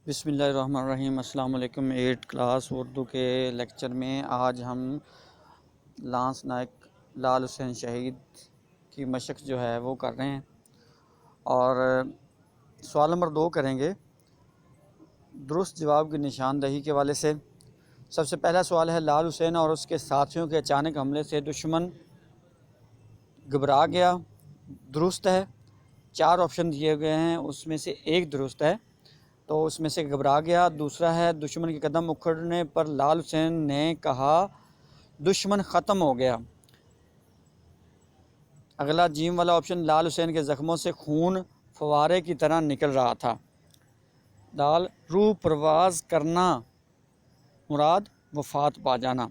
بسم اللہ الرحمن الرحیم۔ السلام علیکم۔ 8 کلاس اردو کے لیکچر میں آج ہم لانس نائک لال حسین شہید کی مشق جو ہے وہ کر رہے ہیں، اور سوال نمبر 2 کریں گے درست جواب کی نشاندہی کے حوالے سے۔ سب سے پہلا سوال ہے، لال حسین اور اس کے ساتھیوں کے اچانک حملے سے دشمن گھبرا گیا، درست ہے۔ 4 آپشن دیے گئے ہیں، اس میں سے ایک درست ہے، تو اس میں سے گھبرا گیا۔ دوسرا ہے، دشمن کے قدم اکھڑنے پر لال حسین نے کہا دشمن ختم ہو گیا۔ اگلا جیم والا آپشن، لال حسین کے زخموں سے خون فوارے کی طرح نکل رہا تھا۔ دال، روح پرواز کرنا مراد وفات پا جانا۔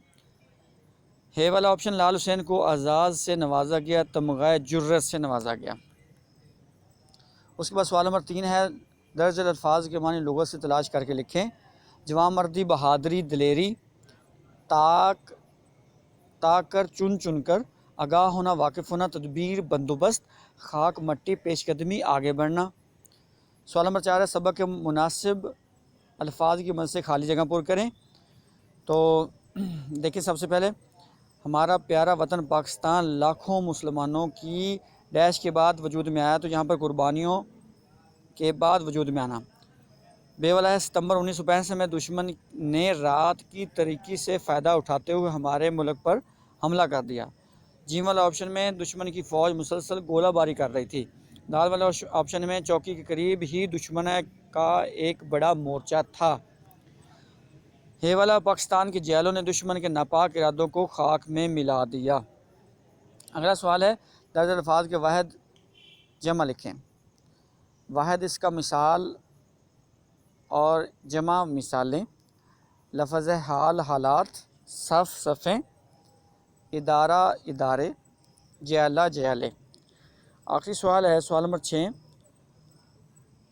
ہے والا آپشن، لال حسین کو اعزاز سے نوازا گیا، تمغہ جرت سے نوازا گیا۔ اس کے بعد سوال نمبر 3 ہے، درج الفاظ کے معنی لغت سے تلاش کر کے لکھیں۔ جوان مردی، بہادری، دلیری، تاک کر، چن چن کر، آگاہ ہونا، واقف ہونا، تدبیر، بندوبست، خاک مٹی، پیش قدمی، آگے بڑھنا۔ سوال نمبر 4 ہے، سبق کے مناسب الفاظ کی مدد سے خالی جگہ پر کریں۔ تو دیکھیں، سب سے پہلے، ہمارا پیارا وطن پاکستان لاکھوں مسلمانوں کی ڈیش کے بعد وجود میں آیا، تو یہاں پر قربانیوں کے بعد وجود میں آنا۔ بے والا ہے، ستمبر 1965 میں دشمن نے رات کی تاریکی سے فائدہ اٹھاتے ہوئے ہمارے ملک پر حملہ کر دیا۔ جیم والا آپشن میں دشمن کی فوج مسلسل گولہ باری کر رہی تھی۔ دال والا آپشن میں چوکی کے قریب ہی دشمن کا ایک بڑا مورچہ تھا۔ ہے والا، پاکستان کی جیلوں نے دشمن کے ناپاک ارادوں کو خاک میں ملا دیا۔ اگلا سوال ہے، درج الفاظ کے واحد جمع لکھیں۔ واحد اس کا مثال اور جمع مثالیں، لفظ حال حالات، صف صفیں، ادارہ ادارے، جیالہ جیالے۔ آخری سوال ہے، سوال نمبر 6،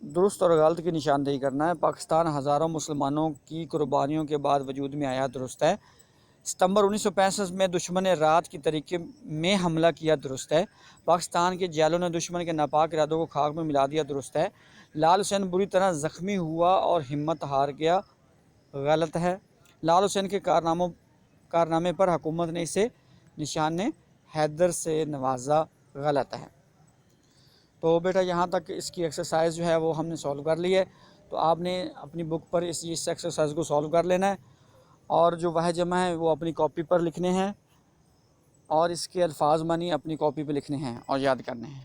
درست اور غلط کی نشاندہی کرنا ہے۔ پاکستان ہزاروں مسلمانوں کی قربانیوں کے بعد وجود میں آیا، درست ہے۔ ستمبر 1965 میں دشمن نے رات کی تاریکی میں حملہ کیا، درست ہے۔ پاکستان کے جیلوں نے دشمن کے ناپاک ارادوں کو خاک میں ملا دیا، درست ہے۔ لال حسین بری طرح زخمی ہوا اور ہمت ہار گیا، غلط ہے۔ لال حسین کے کارنامے پر حکومت نے اسے نشان حیدر سے نوازا، غلط ہے۔ تو بیٹا یہاں تک اس کی ایکسرسائز جو ہے وہ ہم نے سولو کر لی ہے، تو آپ نے اپنی بک پر اس ایکسرسائز کو سولو کر لینا ہے، اور جو واحد جمع ہے وہ اپنی کاپی پر لکھنے ہیں، اور اس کے الفاظ معنی اپنی کاپی پہ لکھنے ہیں اور یاد کرنے ہیں۔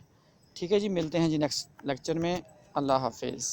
ٹھیک ہے جی، ملتے ہیں جی نیکسٹ لیکچر میں۔ اللہ حافظ۔